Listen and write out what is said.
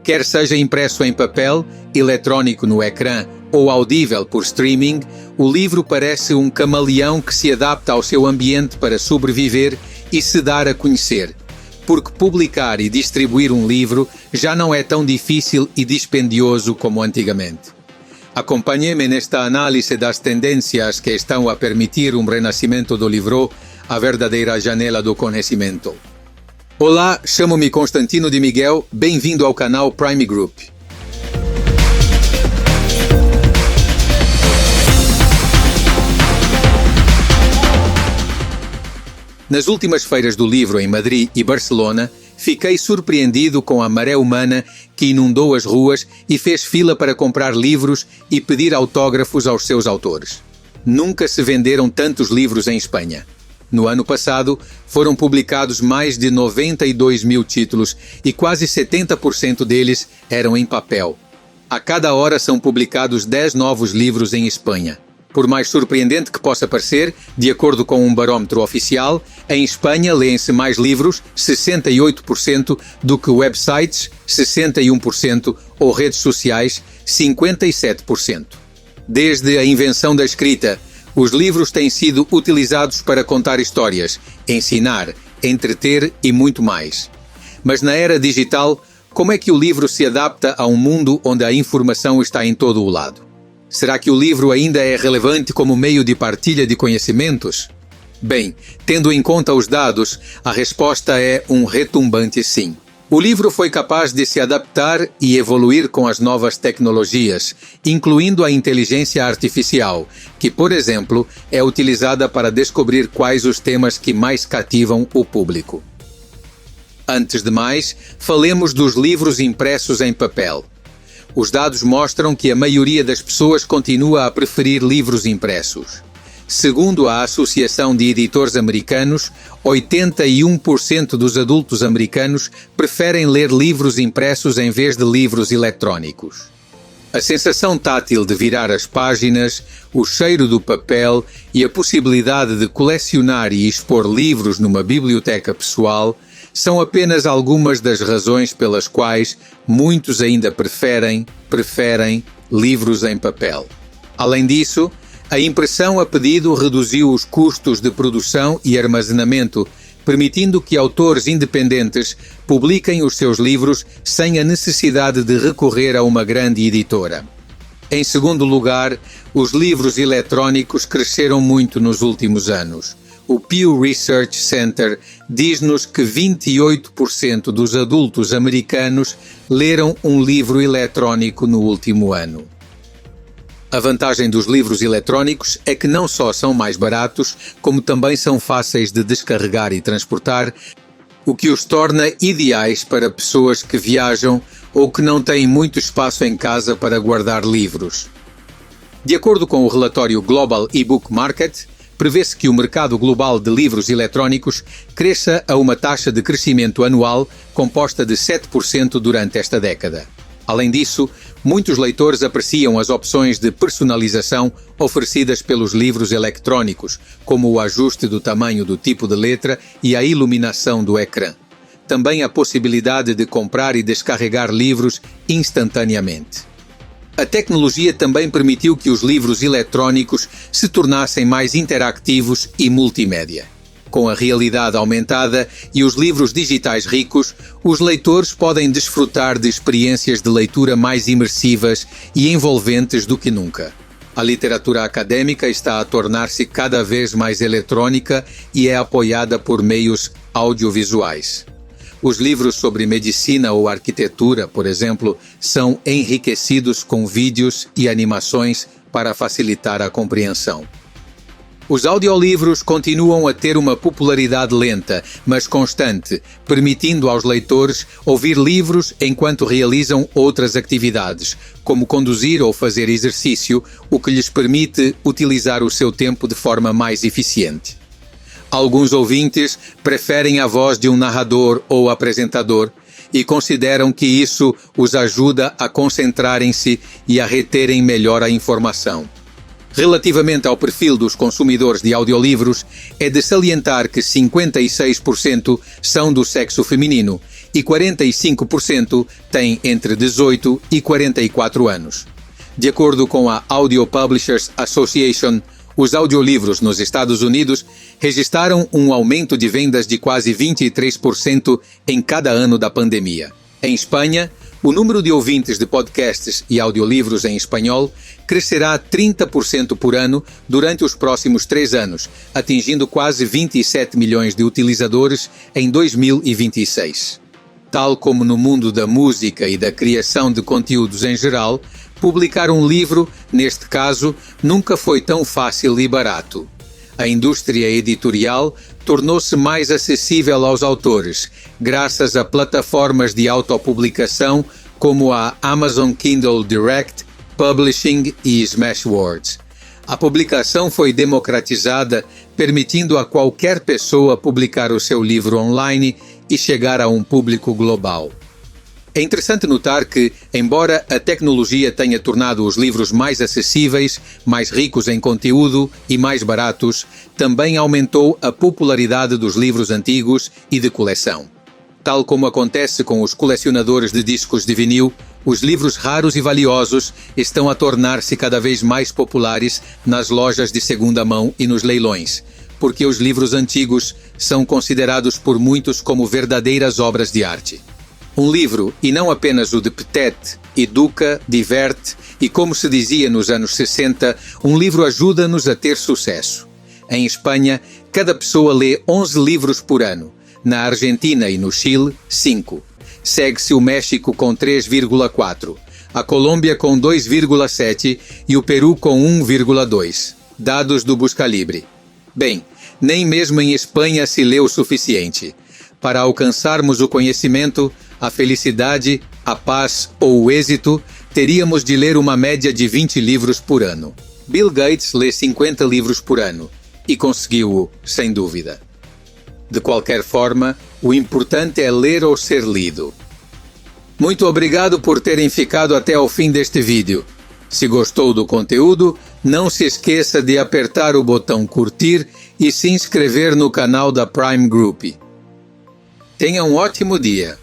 Quer seja impresso em papel, eletrônico no ecrã ou audível por streaming, o livro parece um camaleão que se adapta ao seu ambiente para sobreviver e se dar a conhecer. Porque publicar e distribuir um livro já não é tão difícil e dispendioso como antigamente. Acompanhe-me nesta análise das tendências que estão a permitir um renascimento do livro, a verdadeira janela do conhecimento. Olá, chamo-me Constantino de Miguel, bem-vindo ao canal Prime Group. Nas últimas feiras do livro em Madrid e Barcelona, fiquei surpreendido com a maré humana que inundou as ruas e fez fila para comprar livros e pedir autógrafos aos seus autores. Nunca se venderam tantos livros em Espanha. No ano passado, foram publicados mais de 92 mil títulos e quase 70% deles eram em papel. A cada hora são publicados 10 novos livros em Espanha. Por mais surpreendente que possa parecer, de acordo com um barômetro oficial, em Espanha leem-se mais livros, 68%, do que websites, 61%, ou redes sociais, 57%. Desde a invenção da escrita, os livros têm sido utilizados para contar histórias, ensinar, entreter e muito mais. Mas na era digital, como é que o livro se adapta a um mundo onde a informação está em todo o lado? Será que o livro ainda é relevante como meio de partilha de conhecimentos? Bem, tendo em conta os dados, a resposta é um retumbante sim. O livro foi capaz de se adaptar e evoluir com as novas tecnologias, incluindo a inteligência artificial, que, por exemplo, é utilizada para descobrir quais os temas que mais cativam o público. Antes de mais, falemos dos livros impressos em papel. Os dados mostram que a maioria das pessoas continua a preferir livros impressos. Segundo a Associação de Editores Americanos, 81% dos adultos americanos preferem ler livros impressos em vez de livros eletrónicos. A sensação tátil de virar as páginas, o cheiro do papel e a possibilidade de colecionar e expor livros numa biblioteca pessoal são apenas algumas das razões pelas quais muitos ainda preferem livros em papel. Além disso, a impressão a pedido reduziu os custos de produção e armazenamento, permitindo que autores independentes publiquem os seus livros sem a necessidade de recorrer a uma grande editora. Em segundo lugar, os livros eletrónicos cresceram muito nos últimos anos. O Pew Research Center diz-nos que 28% dos adultos americanos leram um livro eletrónico no último ano. A vantagem dos livros eletrónicos é que não só são mais baratos, como também são fáceis de descarregar e transportar, o que os torna ideais para pessoas que viajam ou que não têm muito espaço em casa para guardar livros. De acordo com o relatório Global eBook Market, prevê-se que o mercado global de livros eletrónicos cresça a uma taxa de crescimento anual composta de 7% durante esta década. Além disso, muitos leitores apreciam as opções de personalização oferecidas pelos livros eletrónicos, como o ajuste do tamanho do tipo de letra e a iluminação do ecrã. Também a possibilidade de comprar e descarregar livros instantaneamente. A tecnologia também permitiu que os livros eletrónicos se tornassem mais interactivos e multimédia. Com a realidade aumentada e os livros digitais ricos, os leitores podem desfrutar de experiências de leitura mais imersivas e envolventes do que nunca. A literatura acadêmica está a tornar-se cada vez mais eletrônica e é apoiada por meios audiovisuais. Os livros sobre medicina ou arquitetura, por exemplo, são enriquecidos com vídeos e animações para facilitar a compreensão. Os audiolivros continuam a ter uma popularidade lenta, mas constante, permitindo aos leitores ouvir livros enquanto realizam outras atividades, como conduzir ou fazer exercício, o que lhes permite utilizar o seu tempo de forma mais eficiente. Alguns ouvintes preferem a voz de um narrador ou apresentador e consideram que isso os ajuda a concentrarem-se e a reterem melhor a informação. Relativamente ao perfil dos consumidores de audiolivros, é de salientar que 56% são do sexo feminino e 45% têm entre 18 e 44 anos. De acordo com a Audio Publishers Association, os audiolivros nos Estados Unidos registraram um aumento de vendas de quase 23% em cada ano da pandemia. Em Espanha, o número de ouvintes de podcasts e audiolivros em espanhol crescerá 30% por ano durante os próximos 3 anos, atingindo quase 27 milhões de utilizadores em 2026. Tal como no mundo da música e da criação de conteúdos em geral, publicar um livro, neste caso, nunca foi tão fácil e barato. A indústria editorial tornou-se mais acessível aos autores, graças a plataformas de autopublicação como a Amazon Kindle Direct, Publishing e Smashwords. A publicação foi democratizada, permitindo a qualquer pessoa publicar o seu livro online e chegar a um público global. É interessante notar que, embora a tecnologia tenha tornado os livros mais acessíveis, mais ricos em conteúdo e mais baratos, também aumentou a popularidade dos livros antigos e de coleção. Tal como acontece com os colecionadores de discos de vinil, os livros raros e valiosos estão a tornar-se cada vez mais populares nas lojas de segunda mão e nos leilões, porque os livros antigos são considerados por muitos como verdadeiras obras de arte. Um livro, e não apenas o de Petit, educa, diverte e, como se dizia nos anos 60, um livro ajuda-nos a ter sucesso. Em Espanha, cada pessoa lê 11 livros por ano. Na Argentina e no Chile, 5. Segue-se o México com 3,4, a Colômbia com 2,7 e o Peru com 1,2. Dados do Buscalibre. Bem, nem mesmo em Espanha se lê o suficiente. Para alcançarmos o conhecimento, a felicidade, a paz ou o êxito, teríamos de ler uma média de 20 livros por ano. Bill Gates lê 50 livros por ano e conseguiu-o, sem dúvida. De qualquer forma, o importante é ler ou ser lido. Muito obrigado por terem ficado até ao fim deste vídeo. Se gostou do conteúdo, não se esqueça de apertar o botão curtir e se inscrever no canal da Prime Group. Tenha um ótimo dia.